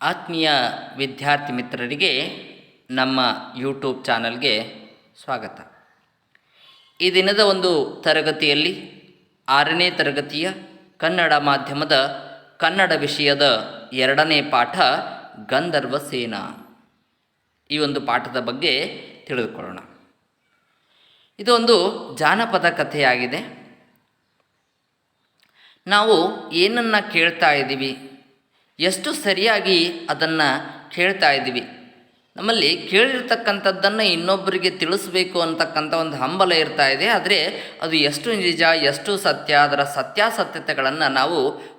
ಆತ್ಮೀಯ ವಿದ್ಯಾರ್ಥಿ ಮಿತ್ರರಿಗೆ ನಮ್ಮ ಯೂಟ್ಯೂಬ್ ಚಾನಲ್ಗೆ ಸ್ವಾಗತ. ಈ ದಿನದ ಒಂದು ತರಗತಿಯಲ್ಲಿ 6ನೇ ತರಗತಿಯ ಕನ್ನಡ ಮಾಧ್ಯಮದ ಕನ್ನಡ ವಿಷಯದ 2ನೇ ಪಾಠ ಗಂಧರ್ವ ಸೇನ. ಈ ಒಂದು ಪಾಠದ ಬಗ್ಗೆ ತಿಳಿದುಕೊಳ್ಳೋಣ. ಇದು ಒಂದು ಜಾನಪದ ಕಥೆಯಾಗಿದೆ. ನಾವು ಏನನ್ನು ಕೇಳ್ತಾ ಇದ್ದೀವಿ, ಎಷ್ಟು ಸರಿಯಾಗಿ ಅದನ್ನು ಕೇಳ್ತಾ ಇದ್ದೀವಿ, ನಮ್ಮಲ್ಲಿ ಕೇಳಿರ್ತಕ್ಕಂಥದ್ದನ್ನು ಇನ್ನೊಬ್ಬರಿಗೆ ತಿಳಿಸ್ಬೇಕು ಅಂತಕ್ಕಂಥ ಒಂದು ಹಂಬಲ ಇರ್ತಾ ಇದೆ. ಆದರೆ ಅದು ಎಷ್ಟು ನಿಜ, ಎಷ್ಟು ಸತ್ಯ, ಅದರ ಸತ್ಯಾಸತ್ಯತೆಗಳನ್ನು ನಾವು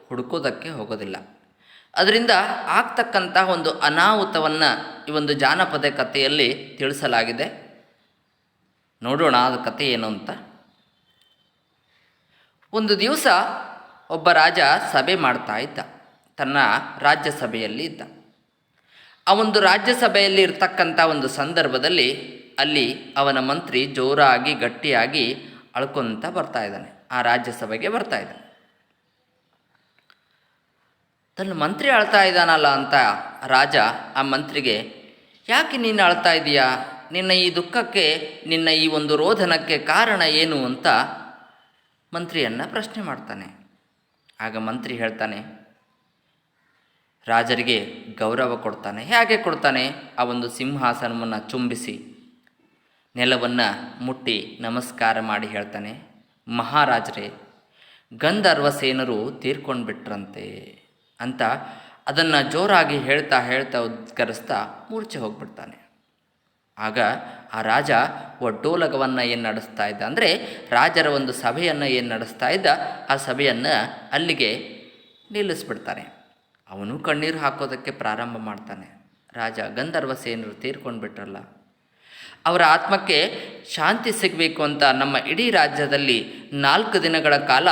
ಹುಡುಕೋದಕ್ಕೆ ಹೋಗೋದಿಲ್ಲ. ಅದರಿಂದ ಆಗ್ತಕ್ಕಂಥ ಒಂದು ಅನಾಹುತವನ್ನು ಈ ಒಂದು ಜಾನಪದ ಕಥೆಯಲ್ಲಿ ತಿಳಿಸಲಾಗಿದೆ. ನೋಡೋಣ ಅದು ಕಥೆ ಏನು ಅಂತ. ಒಂದು ದಿವಸ ಒಬ್ಬ ರಾಜ ಸಭೆ ಮಾಡ್ತಾ ಇದ್ದ, ತನ್ನ ರಾಜ್ಯಸಭೆಯಲ್ಲಿ ಇದ್ದ. ಆ ಒಂದು ರಾಜ್ಯಸಭೆಯಲ್ಲಿ ಇರ್ತಕ್ಕಂಥ ಒಂದು ಸಂದರ್ಭದಲ್ಲಿ ಅಲ್ಲಿ ಅವನ ಮಂತ್ರಿ ಜೋರಾಗಿ ಗಟ್ಟಿಯಾಗಿ ಅಳ್ಕೊತ ಬರ್ತಾ ಇದ್ದಾನೆ. ಆ ರಾಜ್ಯಸಭೆಗೆ ಬರ್ತಾ ಇದ್ದಾನೆ. ತನ್ನ ಮಂತ್ರಿ ಅಳ್ತಾ ಇದ್ದಾನಲ್ಲ ಅಂತ ರಾಜ ಆ ಮಂತ್ರಿಗೆ, ಯಾಕೆ ನೀನು ಅಳ್ತಾ ಇದೀಯಾ, ನಿನ್ನ ಈ ದುಃಖಕ್ಕೆ, ನಿನ್ನ ಈ ಒಂದು ರೋಧನಕ್ಕೆ ಕಾರಣ ಏನು ಅಂತ ಮಂತ್ರಿಯನ್ನು ಪ್ರಶ್ನೆ ಮಾಡ್ತಾನೆ. ಆಗ ಮಂತ್ರಿ ಹೇಳ್ತಾನೆ, ರಾಜರಿಗೆ ಗೌರವ ಕೊಡ್ತಾನೆ. ಹೇಗೆ ಕೊಡ್ತಾನೆ? ಆ ಒಂದು ಸಿಂಹಾಸನವನ್ನು ಚುಂಬಿಸಿ ನೆಲವನ್ನು ಮುಟ್ಟಿ ನಮಸ್ಕಾರ ಮಾಡಿ ಹೇಳ್ತಾನೆ, ಮಹಾರಾಜರೇ, ಗಂಧರ್ವ ಸೇನರು ತೀರ್ಕೊಂಡು ಬಿಟ್ರಂತೆ ಅಂತ ಅದನ್ನು ಜೋರಾಗಿ ಹೇಳ್ತಾ ಉದ್ಗರಿಸ್ತಾ ಮೂರ್ಛೆ ಹೋಗ್ಬಿಡ್ತಾನೆ. ಆಗ ಆ ರಾಜ ಒಡ್ಡೋಲಗವನ್ನು ಏನು ನಡೆಸ್ತಾ ಇದ್ದ, ಅಂದರೆ ರಾಜರ ಒಂದು ಸಭೆಯನ್ನು ಏನು ನಡೆಸ್ತಾ ಇದ್ದ, ಆ ಸಭೆಯನ್ನು ಅಲ್ಲಿಗೆ ನಿಲ್ಲಿಸ್ಬಿಡ್ತಾನೆ. ಅವನು ಕಣ್ಣೀರು ಹಾಕೋದಕ್ಕೆ ಪ್ರಾರಂಭ ಮಾಡ್ತಾನೆ. ರಾಜ, ಗಂಧರ್ವ ಸೇನರು ತೀರ್ಕೊಂಡು ಬಿಟ್ರಲ್ಲ, ಅವರ ಆತ್ಮಕ್ಕೆ ಶಾಂತಿ ಸಿಗಬೇಕು ಅಂತ ನಮ್ಮ ಇಡೀ ರಾಜ್ಯದಲ್ಲಿ 4 ದಿನಗಳ ಕಾಲ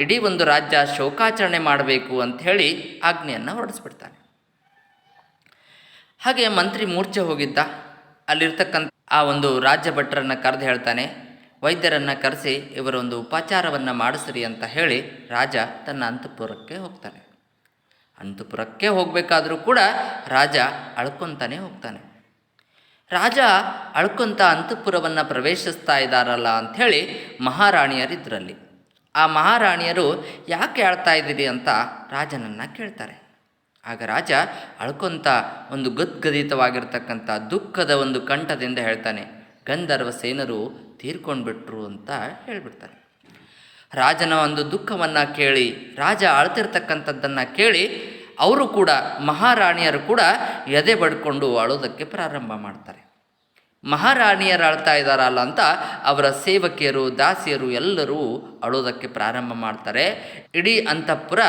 ಇಡೀ ಒಂದು ರಾಜ್ಯ ಶೋಕಾಚರಣೆ ಮಾಡಬೇಕು ಅಂಥೇಳಿ ಆಜ್ಞೆಯನ್ನು ಹೊರಡಿಸ್ಬಿಡ್ತಾನೆ. ಹಾಗೆ ಮಂತ್ರಿ ಮೂರ್ಛೆ ಹೋಗಿದ್ದ. ಅಲ್ಲಿರ್ತಕ್ಕಂಥ ಆ ಒಂದು ರಾಜ್ಯ ಭಟ್ರನ್ನು ಕರೆದು ಹೇಳ್ತಾನೆ, ವೈದ್ಯರನ್ನು ಕರೆಸಿ ಇವರ ಒಂದು ಉಪಚಾರವನ್ನು ಮಾಡಿಸ್ರಿ ಅಂತ ಹೇಳಿ ರಾಜ ತನ್ನ ಅಂತಃಪುರಕ್ಕೆ ಹೋಗ್ತಾನೆ. ಅಂತಃಪುರಕ್ಕೆ ಹೋಗಬೇಕಾದ್ರೂ ಕೂಡ ರಾಜ ಅಳ್ಕೊತಾನೆ ಹೋಗ್ತಾನೆ. ರಾಜ ಅಳ್ಕೊತ ಅಂತಃಪುರವನ್ನು ಪ್ರವೇಶಿಸ್ತಾ ಇದ್ದಾರಲ್ಲ ಅಂಥೇಳಿ ಮಹಾರಾಣಿಯರಿದ್ದರಲ್ಲಿ. ಆ ಮಹಾರಾಣಿಯರು ಯಾಕೆ ಅಳ್ತಾ ಇದ್ದೀರಿ ಅಂತ ರಾಜನನ್ನು ಕೇಳ್ತಾರೆ. ಆಗ ರಾಜ ಅಳ್ಕೊತ ಒಂದು ಗದ್ಗದಿತವಾಗಿರ್ತಕ್ಕಂಥ ದುಃಖದ ಒಂದು ಕಂಠದಿಂದ ಹೇಳ್ತಾನೆ, ಗಂಧರ್ವ ಸೇನರು ತೀರ್ಕೊಂಡ್ಬಿಟ್ರು ಅಂತ ಹೇಳಿಬಿಡ್ತಾನೆ. ರಾಜನ ಒಂದು ದುಃಖವನ್ನು ಕೇಳಿ, ರಾಜ ಅಳ್ತಿರ್ತಕ್ಕಂಥದ್ದನ್ನು ಕೇಳಿ ಅವರು ಕೂಡ, ಮಹಾರಾಣಿಯರು ಕೂಡ ಎದೆ ಬಡ್ಕೊಂಡು ಅಳೋದಕ್ಕೆ ಪ್ರಾರಂಭ ಮಾಡ್ತಾರೆ. ಮಹಾರಾಣಿಯರು ಅಳ್ತಾ ಇದ್ದಾರಲ್ಲ ಅಂತ ಅವರ ಸೇವಕಿಯರು, ದಾಸಿಯರು ಎಲ್ಲರೂ ಅಳೋದಕ್ಕೆ ಪ್ರಾರಂಭ ಮಾಡ್ತಾರೆ. ಇಡೀ ಅಂತಃಪುರ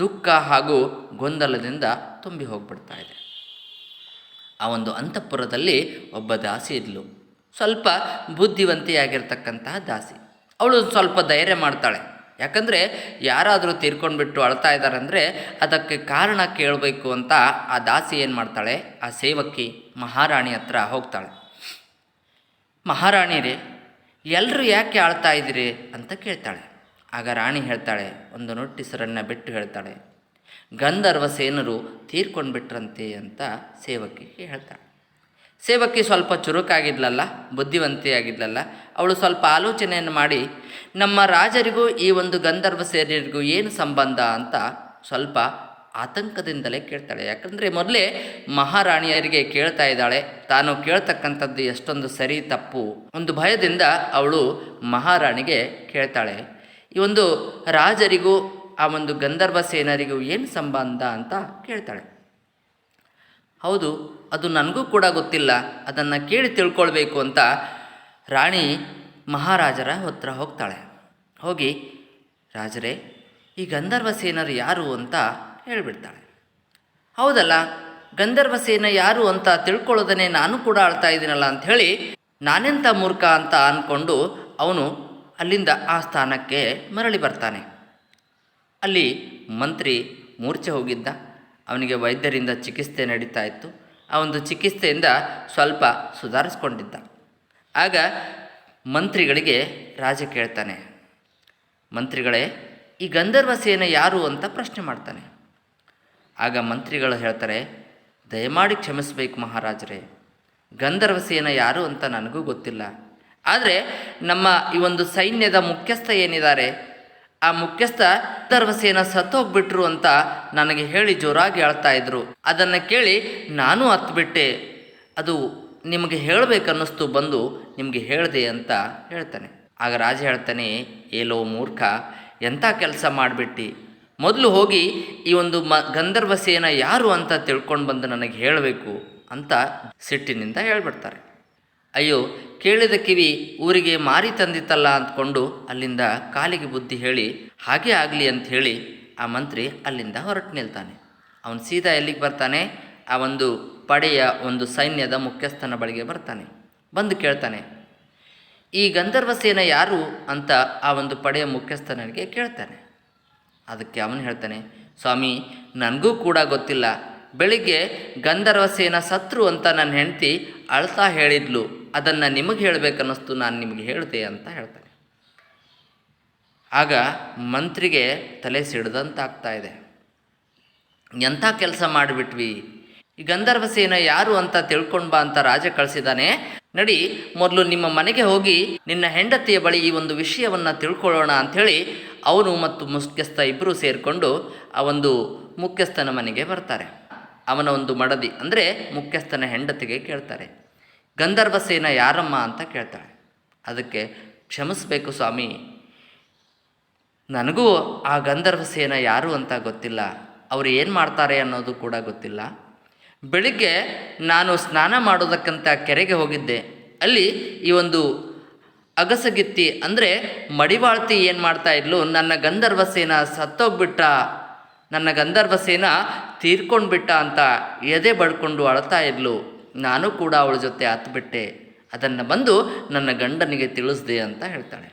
ದುಃಖ ಹಾಗೂ ಗೊಂದಲದಿಂದ ತುಂಬಿ ಹೋಗ್ಬಿಡ್ತಾ ಇದೆ. ಆ ಒಂದು ಅಂತಃಪುರದಲ್ಲಿ ಒಬ್ಬ ದಾಸಿ ಇದ್ಲು, ಸ್ವಲ್ಪ ಬುದ್ಧಿವಂತೆಯಾಗಿರ್ತಕ್ಕಂತಹ ದಾಸಿ. ಅವಳು ಸ್ವಲ್ಪ ಧೈರ್ಯ ಮಾಡ್ತಾಳೆ. ಯಾಕಂದರೆ ಯಾರಾದರೂ ತೀರ್ಕೊಂಡ್ಬಿಟ್ಟು ಅಳ್ತಾ ಇದ್ದಾರೆ ಅಂದರೆ ಅದಕ್ಕೆ ಕಾರಣ ಕೇಳಬೇಕು ಅಂತ ಆ ದಾಸಿ ಏನು ಮಾಡ್ತಾಳೆ, ಆ ಸೇವಕಿ ಮಹಾರಾಣಿ ಹತ್ರ ಹೋಗ್ತಾಳೆ. ಮಹಾರಾಣಿರೇ, ಎಲ್ಲರೂ ಯಾಕೆ ಆಳ್ತಾ ಇದ್ದೀರಿ ಅಂತ ಕೇಳ್ತಾಳೆ. ಆಗ ರಾಣಿ ಹೇಳ್ತಾಳೆ, ಒಂದು ನೋಟಿಸರನ್ನು ಬಿಟ್ಟು ಹೇಳ್ತಾಳೆ, ಗಂಧರ್ವ ಸೇನರು ತೀರ್ಕೊಂಡ್ಬಿಟ್ರಂತೆ ಅಂತ ಸೇವಕಿಗೆ ಹೇಳ್ತಾಳೆ. ಸೇವಕಿ ಸ್ವಲ್ಪ ಚುರುಕಾಗಿದ್ಲಲ್ಲ, ಬುದ್ಧಿವಂತೆಯಾಗಿದ್ಲಲ್ಲ, ಅವಳು ಸ್ವಲ್ಪ ಆಲೋಚನೆಯನ್ನು ಮಾಡಿ, ನಮ್ಮ ರಾಜರಿಗೂ ಈ ಒಂದು ಗಂಧರ್ವ ಸೇನರಿಗೂ ಏನು ಸಂಬಂಧ ಅಂತ ಸ್ವಲ್ಪ ಆತಂಕದಿಂದಲೇ ಕೇಳ್ತಾಳೆ. ಯಾಕಂದರೆ ಮೊದಲೇ ಮಹಾರಾಣಿಯರಿಗೆ ಕೇಳ್ತಾ ಇದ್ದಾಳೆ, ತಾನು ಕೇಳ್ತಕ್ಕಂಥದ್ದು ಎಷ್ಟೊಂದು ಸರಿ ತಪ್ಪು ಒಂದು ಭಯದಿಂದ ಅವಳು ಮಹಾರಾಣಿಗೆ ಕೇಳ್ತಾಳೆ, ಈ ಒಂದು ರಾಜರಿಗೂ ಆ ಒಂದು ಗಂಧರ್ವ ಸೇನರಿಗೂ ಏನು ಸಂಬಂಧ ಅಂತ ಕೇಳ್ತಾಳೆ. ಹೌದು, ಅದು ನನಗೂ ಕೂಡ ಗೊತ್ತಿಲ್ಲ, ಅದನ್ನು ಕೇಳಿ ತಿಳ್ಕೊಳ್ಬೇಕು ಅಂತ ರಾಣಿ ಮಹಾರಾಜರ ಹತ್ರ ಹೋಗ್ತಾಳೆ. ಹೋಗಿ, ರಾಜರೇ, ಈ ಗಂಧರ್ವ ಸೇನರು ಯಾರು ಅಂತ ಹೇಳಿಬಿಡ್ತಾಳೆ. ಹೌದಲ್ಲ, ಗಂಧರ್ವ ಸೇನ ಯಾರು ಅಂತ ತಿಳ್ಕೊಳ್ಳೋದನ್ನೇ ನಾನು ಕೂಡ ಆಳ್ತಾ ಇದ್ದೀನಲ್ಲ ಅಂಥೇಳಿ ನಾನೆಂಥ ಮೂರ್ಖ ಅಂತ ಅಂದ್ಕೊಂಡು ಅವನು ಅಲ್ಲಿಂದ ಆ ಸ್ಥಾನಕ್ಕೆ ಮರಳಿ ಬರ್ತಾನೆ. ಅಲ್ಲಿ ಮಂತ್ರಿ ಮೂರ್ಛೆ ಹೋಗಿದ್ದ. ಅವನಿಗೆ ವೈದ್ಯರಿಂದ ಚಿಕಿತ್ಸೆ ನಡೀತಾ ಇತ್ತು. ಆ ಒಂದು ಚಿಕಿತ್ಸೆಯಿಂದ ಸ್ವಲ್ಪ ಸುಧಾರಿಸ್ಕೊಂಡಿದ್ದ. ಆಗ ಮಂತ್ರಿಗಳಿಗೆ ರಾಜ ಕೇಳ್ತಾನೆ, ಮಂತ್ರಿಗಳೇ, ಈ ಗಂಧರ್ವ ಸೇನೆ ಯಾರು ಅಂತ ಪ್ರಶ್ನೆ ಮಾಡ್ತಾನೆ. ಆಗ ಮಂತ್ರಿಗಳು ಹೇಳ್ತಾರೆ, ದಯಮಾಡಿ ಕ್ಷಮಿಸಬೇಕು ಮಹಾರಾಜರೇ. ಗಂಧರ್ವಸೇನ ಯಾರು ಅಂತ ನನಗೂ ಗೊತ್ತಿಲ್ಲ. ಆದರೆ ನಮ್ಮ ಈ ಒಂದು ಸೈನ್ಯದ ಮುಖ್ಯಸ್ಥ ಏನಿದ್ದಾರೆ, ಆ ಮುಖ್ಯಸ್ಥ ಗಂಧರ್ವಸೇನ ಸತ್ತೋಗ್ಬಿಟ್ರು ಅಂತ ನನಗೆ ಹೇಳಿ ಜೋರಾಗಿ ಅಳ್ತಾ ಇದ್ರು. ಅದನ್ನು ಕೇಳಿ ನಾನು ಹತ್ಬಿಟ್ಟೆ. ಅದು ನಿಮಗೆ ಹೇಳಬೇಕನ್ನಿಸ್ತು, ಬಂದು ನಿಮಗೆ ಹೇಳಿದೆ ಅಂತ ಹೇಳ್ತಾನೆ. ಆಗ ರಾಜ ಹೇಳ್ತಾನೆ, ಏಲೋ ಮೂರ್ಖ, ಎಂಥ ಕೆಲಸ ಮಾಡಿಬಿಟ್ಟು, ಮೊದಲು ಹೋಗಿ ಈ ಒಂದು ಗಂಧರ್ವಸೇನ ಯಾರು ಅಂತ ತಿಳ್ಕೊಂಡು ಬಂದು ನನಗೆ ಹೇಳಬೇಕು ಅಂತ ಸಿಟ್ಟಿನಿಂದ ಹೇಳ್ಬಿಡ್ತಾರೆ. ಅಯ್ಯೋ, ಕೇಳಿದ ಕಿವಿ ಊರಿಗೆ ಮಾರಿ ತಂದಿತ್ತಲ್ಲ ಅಂದ್ಕೊಂಡು ಅಲ್ಲಿಂದ ಕಾಲಿಗೆ ಬುದ್ಧಿ ಹೇಳಿ ಹಾಗೆ ಆಗಲಿ ಅಂತ ಹೇಳಿ ಆ ಮಂತ್ರಿ ಅಲ್ಲಿಂದ ಹೊರಟು ನಿಲ್ತಾನೆ. ಅವನು ಸೀದಾ ಎಲ್ಲಿಗೆ ಬರ್ತಾನೆ? ಆ ಒಂದು ಪಡೆಯ ಒಂದು ಸೈನ್ಯದ ಮುಖ್ಯಸ್ಥನ ಬಳಿಗೆ ಬರ್ತಾನೆ. ಬಂದು ಕೇಳ್ತಾನೆ, ಈ ಗಂಧರ್ವಸೇನ ಯಾರು ಅಂತ ಆ ಒಂದು ಪಡೆಯ ಮುಖ್ಯಸ್ಥನಿಗೆ ಕೇಳ್ತಾನೆ. ಅದಕ್ಕೆ ಅವನು ಹೇಳ್ತಾನೆ, ಸ್ವಾಮಿ, ನನಗೂ ಕೂಡ ಗೊತ್ತಿಲ್ಲ. ಬೆಳಿಗ್ಗೆ ಗಂಧರ್ವಸೇನ ಸತ್ರು ಅಂತ ನನ್ನ ಹೆಂಡತಿ ಅಳ್ತಾ ಹೇಳಿದ್ಲು. ಅದನ್ನು ನಿಮಗೆ ಹೇಳಬೇಕನ್ನಿಸ್ತು, ನಾನು ನಿಮಗೆ ಹೇಳಿದೆ ಅಂತ ಹೇಳ್ತಾನೆ. ಆಗ ಮಂತ್ರಿಗೆ ತಲೆ ಸಿಡ್ದಂತಾಗ್ತಾ ಇದೆ. ಎಂಥ ಕೆಲಸ ಮಾಡಿಬಿಟ್ವಿ, ಈ ಗಂಧರ್ವಸೇನ ಯಾರು ಅಂತ ತಿಳ್ಕೊಂಡು ಬಾ ಅಂತ ರಾಜ ಕಳಿಸಿದ್ದಾನೆ. ನಡಿ, ಮೊದಲು ನಿಮ್ಮ ಮನೆಗೆ ಹೋಗಿ ನಿನ್ನ ಹೆಂಡತಿಯ ಬಳಿ ಈ ಒಂದು ವಿಷಯವನ್ನು ತಿಳ್ಕೊಳ್ಳೋಣ ಅಂಥೇಳಿ ಅವನು ಮತ್ತು ಮುಖ್ಯಸ್ಥ ಇಬ್ಬರೂ ಸೇರಿಕೊಂಡು ಆ ಒಂದು ಮುಖ್ಯಸ್ಥನ ಮನೆಗೆ ಬರ್ತಾರೆ. ಅವನ ಒಂದು ಮಡದಿ ಅಂದರೆ ಮುಖ್ಯಸ್ಥನ ಹೆಂಡತಿಗೆ ಕೇಳ್ತಾರೆ, ಗಂಧರ್ವಸೇನ ಯಾರಮ್ಮ ಅಂತ ಕೇಳ್ತಾಳೆ. ಅದಕ್ಕೆ, ಕ್ಷಮಿಸಬೇಕು ಸ್ವಾಮಿ, ನನಗೂ ಆ ಗಂಧರ್ವಸೇನ ಯಾರು ಅಂತ ಗೊತ್ತಿಲ್ಲ. ಅವರು ಏನು ಮಾಡ್ತಾರೆ ಅನ್ನೋದು ಕೂಡ ಗೊತ್ತಿಲ್ಲ. ಬೆಳಿಗ್ಗೆ ನಾನು ಸ್ನಾನ ಮಾಡೋದಕ್ಕಂತ ಕೆರೆಗೆ ಹೋಗಿದ್ದೆ. ಅಲ್ಲಿ ಈ ಒಂದು ಅಗಸಗಿತ್ತಿ ಅಂದರೆ ಮಡಿವಾಳ್ತಿ ಏನು ಮಾಡ್ತಾ ಇದ್ಲು, ನನ್ನ ಗಂಧರ್ವಸೇನ ಸತ್ತೋಗ್ಬಿಟ್ಟ, ನನ್ನ ಗಂಧರ್ವಸೇನ ತೀರ್ಕೊಂಡ್ಬಿಟ್ಟ ಅಂತ ಎದೆ ಬಡ್ಕೊಂಡು ಅಳ್ತಾ ಇದ್ಲು. ನಾನು ಕೂಡ ಅವಳ ಜೊತೆ ಹತ್ಬಿಟ್ಟೆ. ಅದನ್ನು ಬಂದು ನನ್ನ ಗಂಡನಿಗೆ ತಿಳಿಸ್ದೆ ಅಂತ ಹೇಳ್ತಾಳೆ.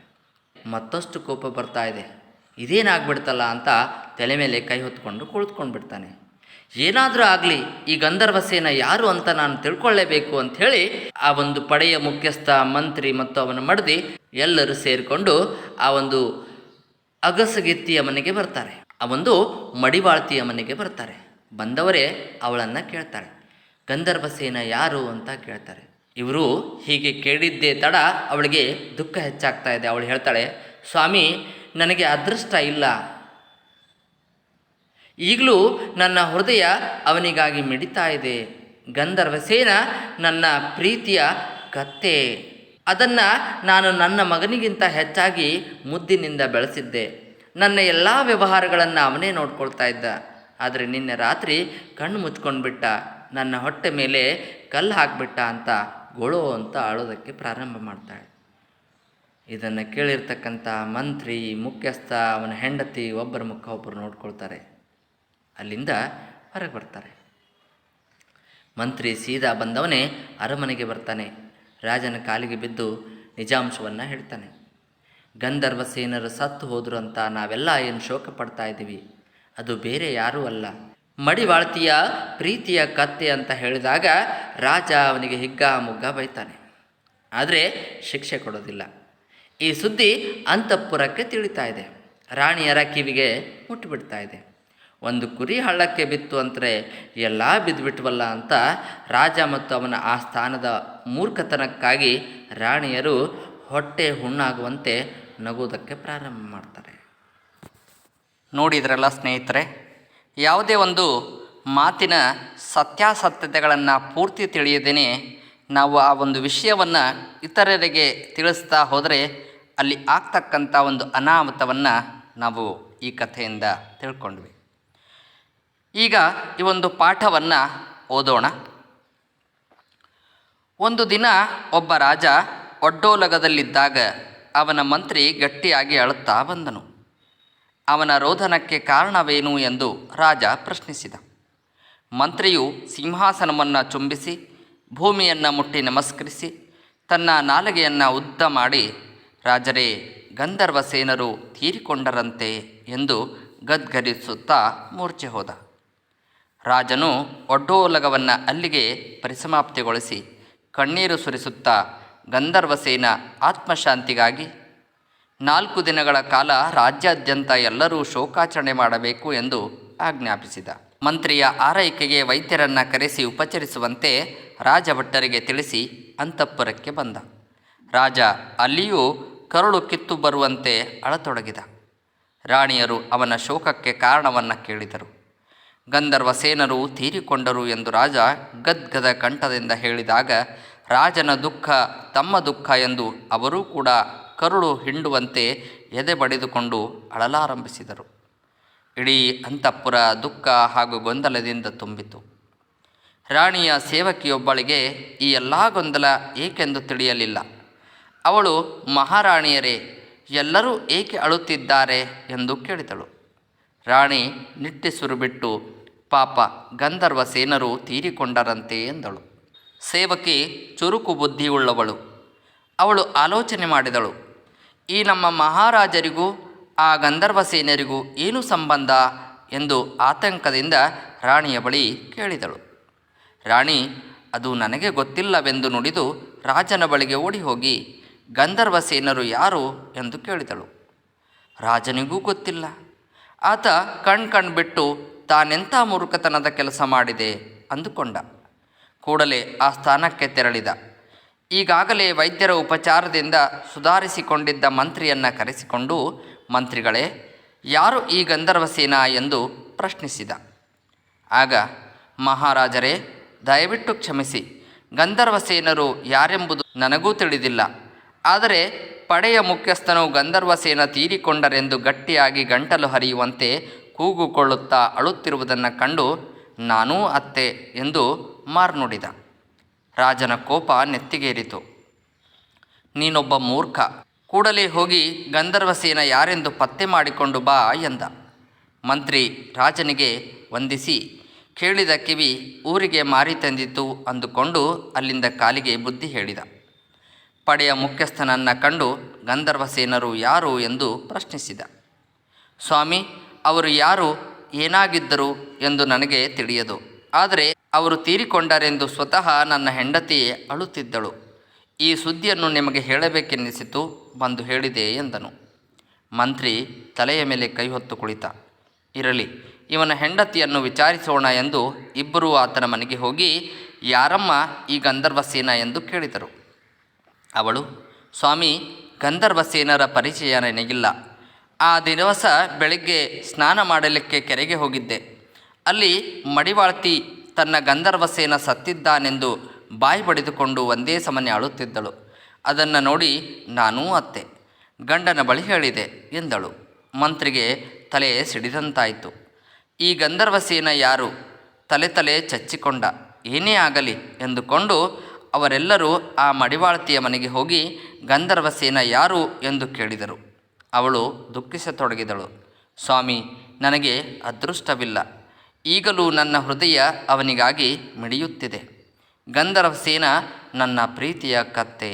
ಮತ್ತಷ್ಟು ಕೋಪ ಬರ್ತಾ ಇದೆ. ಇದೇನಾಗ್ಬಿಡ್ತಲ್ಲ ಅಂತ ತಲೆ ಮೇಲೆ ಕೈ ಹೊತ್ಕೊಂಡು ಕುಳಿತುಕೊಂಡು ಬಿಡ್ತಾನೆ. ಏನಾದರೂ ಆಗಲಿ, ಈ ಗಂಧರ್ವಸೇನ ಯಾರು ಅಂತ ನಾನು ತಿಳ್ಕೊಳ್ಳೇಬೇಕು ಅಂಥೇಳಿ ಆ ಒಂದು ಪಡೆಯ ಮುಖ್ಯಸ್ಥ, ಮಂತ್ರಿ ಮತ್ತು ಅವನ ಮಡದಿ ಎಲ್ಲರೂ ಸೇರಿಕೊಂಡು ಆ ಒಂದು ಅಗಸಗಿತ್ತಿಯ ಮನೆಗೆ ಬರ್ತಾರೆ. ಆ ಒಂದು ಮಡಿವಾಳ್ತಿಯ ಮನೆಗೆ ಬರ್ತಾರೆ. ಬಂದವರೇ ಅವಳನ್ನು ಕೇಳ್ತಾಳೆ, ಗಂಧರ್ವಸೇನ ಯಾರು ಅಂತ ಕೇಳ್ತಾರೆ. ಇವರು ಹೀಗೆ ಕೇಳಿದ್ದೇ ತಡ ಅವಳಿಗೆ ದುಃಖ ಹೆಚ್ಚಾಗ್ತಾ ಇದೆ. ಅವಳು ಹೇಳ್ತಾಳೆ, ಸ್ವಾಮಿ, ನನಗೆ ಅದೃಷ್ಟ ಇಲ್ಲ. ಈಗಲೂ ನನ್ನ ಹೃದಯ ಅವನಿಗಾಗಿ ಮಿಡಿತಾ ಇದೆ. ಗಂಧರ್ವಸೇನ ನನ್ನ ಪ್ರೀತಿಯ ಕತ್ತೆ. ಅದನ್ನು ನಾನು ನನ್ನ ಮಗನಿಗಿಂತ ಹೆಚ್ಚಾಗಿ ಮುದ್ದಿನಿಂದ ಬೆಳೆಸಿದ್ದೆ. ನನ್ನ ಎಲ್ಲ ವ್ಯವಹಾರಗಳನ್ನು ಅವನೇ ನೋಡ್ಕೊಳ್ತಾ ಇದ್ದ. ಆದರೆ ನಿನ್ನೆ ರಾತ್ರಿ ಕಣ್ಣು ಮುಚ್ಕೊಂಡ್ಬಿಟ್ಟ, ನನ್ನ ಹೊಟ್ಟೆ ಮೇಲೆ ಕಲ್ಲು ಹಾಕಿಬಿಟ್ಟ ಅಂತ ಗೋಳೋ ಅಂತ ಅಳೋದಕ್ಕೆ ಪ್ರಾರಂಭ ಮಾಡ್ತಾಳೆ. ಇದನ್ನು ಕೇಳಿರ್ತಕ್ಕಂಥ ಮಂತ್ರಿ, ಮುಖ್ಯಸ್ಥ, ಅವನ ಹೆಂಡತಿ ಒಬ್ಬರ ಮುಖ ಒಬ್ಬರು ನೋಡ್ಕೊಳ್ತಾರೆ. ಅಲ್ಲಿಂದ ಹೊರಗೆ ಬರ್ತಾರೆ. ಮಂತ್ರಿ ಸೀದಾ ಬಂದವನೇ ಅರಮನೆಗೆ ಬರ್ತಾನೆ. ರಾಜನ ಕಾಲಿಗೆ ಬಿದ್ದು ನಿಜಾಂಶವನ್ನು ಹೇಳ್ತಾನೆ. ಗಂಧರ್ವಸೇನರು ಸತ್ತು ಹೋದರು ಅಂತ ನಾವೆಲ್ಲ ಏನು ಶೋಕ ಪಡ್ತಾ ಇದ್ದೀವಿ, ಅದು ಬೇರೆ ಯಾರೂ ಅಲ್ಲ, ಮಡಿವಾಳ್ತಿಯ ಪ್ರೀತಿಯ ಕತ್ತೆ ಅಂತ ಹೇಳಿದಾಗ ರಾಜ ಅವನಿಗೆ ಹಿಗ್ಗ ಮುಗ್ಗ ಬೈತಾನೆ. ಆದರೆ ಶಿಕ್ಷೆ ಕೊಡೋದಿಲ್ಲ. ಈ ಸುದ್ದಿ ಅಂತಃಪುರಕ್ಕೆ ತಿಳಿತಾ ಇದೆ. ರಾಣಿಯರ ಕಿವಿಗೆ ಮುಟ್ಟಿಬಿಡ್ತಾ ಇದೆ. ಒಂದು ಕುರಿ ಹಳ್ಳಕ್ಕೆ ಬಿತ್ತು ಅಂದರೆ ಎಲ್ಲ ಬಿದ್ದುಬಿಟ್ವಲ್ಲ ಅಂತ ರಾಜ ಮತ್ತು ಅವನ ಆ ಸ್ಥಾನದ ಮೂರ್ಖತನಕ್ಕಾಗಿ ರಾಣಿಯರು ಹೊಟ್ಟೆ ಹುಣ್ಣಾಗುವಂತೆ ನಗೋದಕ್ಕೆ ಪ್ರಾರಂಭ ಮಾಡ್ತಾರೆ. ನೋಡಿದ್ರಲ್ಲ ಸ್ನೇಹಿತರೆ, ಯಾವುದೇ ಒಂದು ಮಾತಿನ ಸತ್ಯಾಸತ್ಯತೆಗಳನ್ನು ಪೂರ್ತಿ ತಿಳಿಯದೇನೆ ನಾವು ಆ ಒಂದು ವಿಷಯವನ್ನು ಇತರರಿಗೆ ತಿಳಿಸ್ತಾ ಹೋದರೆ ಅಲ್ಲಿ ಆಗ್ತಕ್ಕಂಥ ಒಂದು ಅನಾಹುತವನ್ನು ನಾವು ಈ ಕಥೆಯಿಂದ ತಿಳ್ಕೊಂಡ್ವಿ. ಈಗ ಈ ಒಂದು ಪಾಠವನ್ನು ಓದೋಣ. ಒಂದು ದಿನ ಒಬ್ಬ ರಾಜ ಒಡ್ಡೋಲಗದಲ್ಲಿದ್ದಾಗ ಅವನ ಮಂತ್ರಿ ಗಟ್ಟಿಯಾಗಿ ಅಳುತ್ತಾ ಬಂದನು. ಅವನ ರೋದನಕ್ಕೆ ಕಾರಣವೇನು ಎಂದು ರಾಜ ಪ್ರಶ್ನಿಸಿದ. ಮಂತ್ರಿಯು ಸಿಂಹಾಸನವನ್ನು ಚುಂಬಿಸಿ ಭೂಮಿಯನ್ನು ಮುಟ್ಟಿ ನಮಸ್ಕರಿಸಿ ತನ್ನ ನಾಲಿಗೆಯನ್ನು ಉದ್ದ ಮಾಡಿ, ರಾಜರೇ, ಗಂಧರ್ವಸೇನರು ತೀರಿಕೊಂಡರಂತೆ ಎಂದು ಗದ್ಗರಿಸುತ್ತಾ ಮೂರ್ಛೆ ಹೋದ. ರಾಜನು ಒಡ್ಡೋಲಗವನ್ನು ಅಲ್ಲಿಗೆ ಪರಿಸಮಾಪ್ತಿಗೊಳಿಸಿ ಕಣ್ಣೀರು ಸುರಿಸುತ್ತಾ ಗಂಧರ್ವಸೇನ ಆತ್ಮಶಾಂತಿಗಾಗಿ 4 ದಿನಗಳ ಕಾಲ ರಾಜ್ಯಾದ್ಯಂತ ಎಲ್ಲರೂ ಶೋಕಾಚರಣೆ ಮಾಡಬೇಕು ಎಂದು ಆಜ್ಞಾಪಿಸಿದ. ಮಂತ್ರಿಯ ಆರೈಕೆಗೆ ವೈದ್ಯರನ್ನು ಕರೆಸಿ ಉಪಚರಿಸುವಂತೆ ರಾಜಭಟ್ಟರಿಗೆ ತಿಳಿಸಿ ಅಂತಃಪುರಕ್ಕೆ ಬಂದ. ರಾಜ ಅಲ್ಲಿಯೂ ಕರುಳು ಕಿತ್ತು ಬರುವಂತೆ ಅಳತೊಡಗಿದ. ರಾಣಿಯರು ಅವನ ಶೋಕಕ್ಕೆ ಕಾರಣವನ್ನು ಕೇಳಿದರು. ಗಂಧರ್ವಸೇನರು ತೀರಿಕೊಂಡರು ಎಂದು ರಾಜ ಗದ್ಗದ ಕಂಠದಿಂದ ಹೇಳಿದಾಗ ರಾಜನ ದುಃಖ ತಮ್ಮ ದುಃಖ ಎಂದು ಅವರೂ ಕೂಡ ಕರುಳು ಹಿಂಡುವಂತೆ ಎದೆ ಬಡಿದುಕೊಂಡು ಅಳಲಾರಂಭಿಸಿದರು. ಇಡೀ ಅಂತಃಪುರ ದುಃಖ ಹಾಗೂ ಗೊಂದಲದಿಂದ ತುಂಬಿತು. ರಾಣಿಯ ಸೇವಕಿಯೊಬ್ಬಳಿಗೆ ಈ ಎಲ್ಲ ಗೊಂದಲ ಏಕೆಂದು ತಿಳಿಯಲಿಲ್ಲ. ಅವಳು, ಮಹಾರಾಣಿಯರೇ, ಎಲ್ಲರೂ ಏಕೆ ಅಳುತ್ತಿದ್ದಾರೆ ಎಂದು ಕೇಳಿದಳು. ರಾಣಿ ನಿಟ್ಟುಸಿರು ಬಿಟ್ಟು, ಪಾಪ, ಗಂಧರ್ವಸೇನರು ತೀರಿಕೊಂಡರಂತೆ ಎಂದಳು. ಸೇವಕಿ ಚುರುಕು ಬುದ್ಧಿಯುಳ್ಳವಳು. ಅವಳು ಆಲೋಚನೆ ಮಾಡಿದಳು. ಈ ನಮ್ಮ ಮಹಾರಾಜರಿಗೂ ಆ ಗಂಧರ್ವಸೇನರಿಗೂ ಏನು ಸಂಬಂಧ ಎಂದು ಆತಂಕದಿಂದ ರಾಣಿಯ ಬಳಿ ಕೇಳಿದಳು. ರಾಣಿ ಅದು ನನಗೆ ಗೊತ್ತಿಲ್ಲವೆಂದು ನುಡಿದು ರಾಜನ ಬಳಿಗೆ ಓಡಿ ಹೋಗಿ ಗಂಧರ್ವಸೇನರು ಯಾರು ಎಂದು ಕೇಳಿದಳು. ರಾಜನಿಗೂ ಗೊತ್ತಿಲ್ಲ. ಆತ ಕಣ್ಬಿಟ್ಟು ತಾನೆಂಥ ಮೂರ್ಖತನದ ಕೆಲಸ ಮಾಡಿದೆ ಅಂದುಕೊಂಡ. ಕೂಡಲೇ ಆ ಸ್ಥಾನಕ್ಕೆ ತೆರಳಿದ. ಈಗಾಗಲೇ ವೈದ್ಯರ ಉಪಚಾರದಿಂದ ಸುಧಾರಿಸಿಕೊಂಡಿದ್ದ ಮಂತ್ರಿಯನ್ನು ಕರೆಸಿಕೊಂಡು, ಮಂತ್ರಿಗಳೇ, ಯಾರು ಈ ಗಂಧರ್ವಸೇನ ಎಂದು ಪ್ರಶ್ನಿಸಿದ. ಆಗ, ಮಹಾರಾಜರೇ, ದಯವಿಟ್ಟು ಕ್ಷಮಿಸಿ, ಗಂಧರ್ವಸೇನರು ಯಾರೆಂಬುದು ನನಗೂ ತಿಳಿದಿಲ್ಲ. ಆದರೆ ಪಡೆಯ ಮುಖ್ಯಸ್ಥನು ಗಂಧರ್ವಸೇನ ತೀರಿಕೊಂಡರೆಂದು ಗಟ್ಟಿಯಾಗಿ ಗಂಟಲು ಹರಿಯುವಂತೆ ಕೂಗುಕೊಳ್ಳುತ್ತಾ ಅಳುತ್ತಿರುವುದನ್ನು ಕಂಡು ನಾನೂ ಅತ್ತೆ ಎಂದು ಮಾರ್ನುಡಿದ. ರಾಜನ ಕೋಪ ನೆತ್ತಿಗೇರಿತು. ನೀನೊಬ್ಬ ಮೂರ್ಖ, ಕೂಡಲೇ ಹೋಗಿ ಗಂಧರ್ವಸೇನ ಯಾರೆಂದು ಪತ್ತೆ ಮಾಡಿಕೊಂಡು ಬಾ ಎಂದ. ಮಂತ್ರಿ ರಾಜನಿಗೆ ವಂದಿಸಿ, ಕೇಳಿದ ಕಿವಿ ಊರಿಗೆ ಮಾರಿ ತಂದಿತು ಅಂದುಕೊಂಡು ಅಲ್ಲಿಂದ ಕಾಲಿಗೆ ಬುದ್ಧಿ ಹೇಳಿದ. ಪಡೆಯ ಮುಖ್ಯಸ್ಥನನ್ನು ಕಂಡು ಗಂಧರ್ವಸೇನರು ಯಾರು ಎಂದು ಪ್ರಶ್ನಿಸಿದ. ಸ್ವಾಮಿ, ಅವರು ಯಾರು, ಏನಾಗಿದ್ದರು ಎಂದು ನನಗೆ ತಿಳಿಯದು. ಆದರೆ ಅವರು ತೀರಿಕೊಂಡರೆಂದು ಸ್ವತಃ ನನ್ನ ಹೆಂಡತಿಯೇ ಅಳುತ್ತಿದ್ದಳು. ಈ ಸುದ್ದಿಯನ್ನು ನಿಮಗೆ ಹೇಳಬೇಕೆನ್ನಿಸಿತು, ಬಂದು ಹೇಳಿದೆ ಎಂದನು. ಮಂತ್ರಿ ತಲೆಯ ಮೇಲೆ ಕೈ ಹೊತ್ತು ಕುಳಿತ. ಇರಲಿ, ಇವನ ಹೆಂಡತಿಯನ್ನು ವಿಚಾರಿಸೋಣ ಎಂದು ಇಬ್ಬರೂ ಆತನ ಮನೆಗೆ ಹೋಗಿ, ಯಾರಮ್ಮ ಈ ಗಂಧರ್ವಸೇನ ಎಂದು ಕೇಳಿದರು. ಅವಳು, ಸ್ವಾಮಿ, ಗಂಧರ್ವಸೇನರ ಪರಿಚಯ ನನಗಿಲ್ಲ. ಆ ದಿವಸ ಬೆಳಗ್ಗೆ ಸ್ನಾನ ಮಾಡಲಿಕ್ಕೆ ಕೆರೆಗೆ ಹೋಗಿದ್ದೆ. ಅಲ್ಲಿ ಮಡಿವಾಳ್ತಿ ತನ್ನ ಗಂಧರ್ವಸೇನ ಸತ್ತಿದ್ದಾನೆಂದು ಬಾಯಿ ಬಡಿದುಕೊಂಡು ಒಂದೇ ಸಮನೆ ಅಳುತ್ತಿದ್ದಳು. ಅದನ್ನು ನೋಡಿ ನಾನೂ ಅತ್ತೆ, ಗಂಡನ ಬಳಿ ಹೇಳಿದೆ ಎಂದಳು. ಮಂತ್ರಿಗೆ ತಲೆ ಸಿಡಿದಂತಾಯಿತು. ಈ ಗಂಧರ್ವಸೇನ ಯಾರು? ತಲೆ ಚಚ್ಚಿಕೊಂಡ. ಏನೇ ಆಗಲಿ ಎಂದುಕೊಂಡು ಅವರೆಲ್ಲರೂ ಆ ಮಡಿವಾಳ್ತಿಯ ಮನೆಗೆ ಹೋಗಿ ಗಂಧರ್ವಸೇನ ಯಾರು ಎಂದು ಕೇಳಿದರು. ಅವಳು ದುಃಖಿಸತೊಡಗಿದಳು. ಸ್ವಾಮಿ, ನನಗೆ ಅದೃಷ್ಟವಿಲ್ಲ. ಈಗಲೂ ನನ್ನ ಹೃದಯ ಅವನಿಗಾಗಿ ಮಿಡಿಯುತ್ತಿದೆ. ಗಂಧರ್ವಸೇನ ನನ್ನ ಪ್ರೀತಿಯ ಕತ್ತೆ.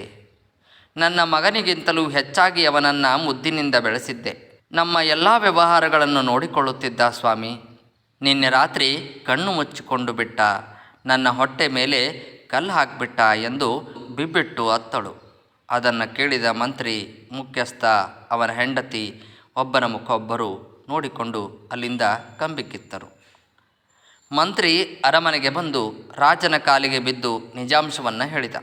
ನನ್ನ ಮಗನಿಗಿಂತಲೂ ಹೆಚ್ಚಾಗಿ ಅವನನ್ನು ಮುದ್ದಿನಿಂದ ಬೆಳೆಸಿದ್ದೆ. ನಮ್ಮ ಎಲ್ಲ ವ್ಯವಹಾರಗಳನ್ನು ನೋಡಿಕೊಳ್ಳುತ್ತಿದ್ದ ಸ್ವಾಮಿ. ನಿನ್ನೆ ರಾತ್ರಿ ಕಣ್ಣು ಮುಚ್ಚಿಕೊಂಡು ಬಿಟ್ಟ, ನನ್ನ ಹೊಟ್ಟೆ ಮೇಲೆ ಕಲ್ಲು ಹಾಕಿಬಿಟ್ಟ ಎಂದು ಬಿಬ್ಬಿಟ್ಟು ಅತ್ತಳು. ಅದನ್ನು ಕೇಳಿದ ಮಂತ್ರಿ, ಮುಖ್ಯಸ್ಥ, ಅವನ ಹೆಂಡತಿ ಒಬ್ಬರ ಮುಖ ಒಬ್ಬರು ನೋಡಿಕೊಂಡು ಅಲ್ಲಿಂದ ಕಂಬಿಕ್ಕಿತ್ತರು. ಮಂತ್ರಿ ಅರಮನೆಗೆ ಬಂದು ರಾಜನ ಕಾಲಿಗೆ ಬಿದ್ದು ನಿಜಾಂಶವನ್ನು ಹೇಳಿದ.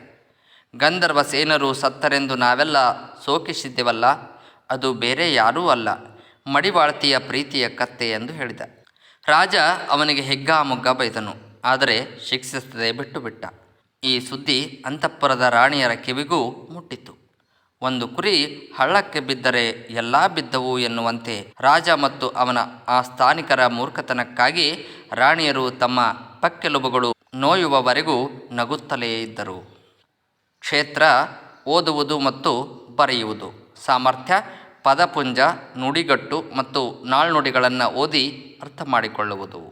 ಗಂಧರ್ವಸೇನರು ಸತ್ತರೆಂದು ನಾವೆಲ್ಲ ಶೋಕಿಸಿದ್ದೆವಲ್ಲ, ಅದು ಬೇರೆ ಯಾರೂ ಅಲ್ಲ, ಮಡಿವಾಳ್ತಿಯ ಪ್ರೀತಿಯ ಕತ್ತೆ ಎಂದು ಹೇಳಿದ. ರಾಜ ಅವನಿಗೆ ಹಿಗ್ಗಾಮುಗ್ಗ ಬೈದನು, ಆದರೆ ಶಿಕ್ಷಿಸದೆ ಬಿಟ್ಟುಬಿಟ್ಟ. ಈ ಸುದ್ದಿ ಅಂತಃಪುರದ ರಾಣಿಯರ ಕಿವಿಗೂ ಮುಟ್ಟಿತು. ಒಂದು ಕುರಿ ಹಳ್ಳಕ್ಕೆ ಬಿದ್ದರೆ ಎಲ್ಲ ಬಿದ್ದವು ಎನ್ನುವಂತೆ ರಾಜ ಮತ್ತು ಅವನ ಆ ಸ್ಥಾನಿಕರ ಮೂರ್ಖತನಕ್ಕಾಗಿ ರಾಣಿಯರು ತಮ್ಮ ಪಕ್ಕೆಲುಬುಗಳು ನೋಯುವವರೆಗೂ ನಗುತ್ತಲೇ ಇದ್ದರು. ಕ್ಷೇತ್ರ ಓದುವುದು ಮತ್ತು ಬರೆಯುವುದು. ಸಾಮರ್ಥ್ಯ: ಪದಪುಂಜ, ನುಡಿಗಟ್ಟು ಮತ್ತು ನಾಳ್ನುಡಿಗಳನ್ನು ಓದಿ ಅರ್ಥ ಮಾಡಿಕೊಳ್ಳುವುದು.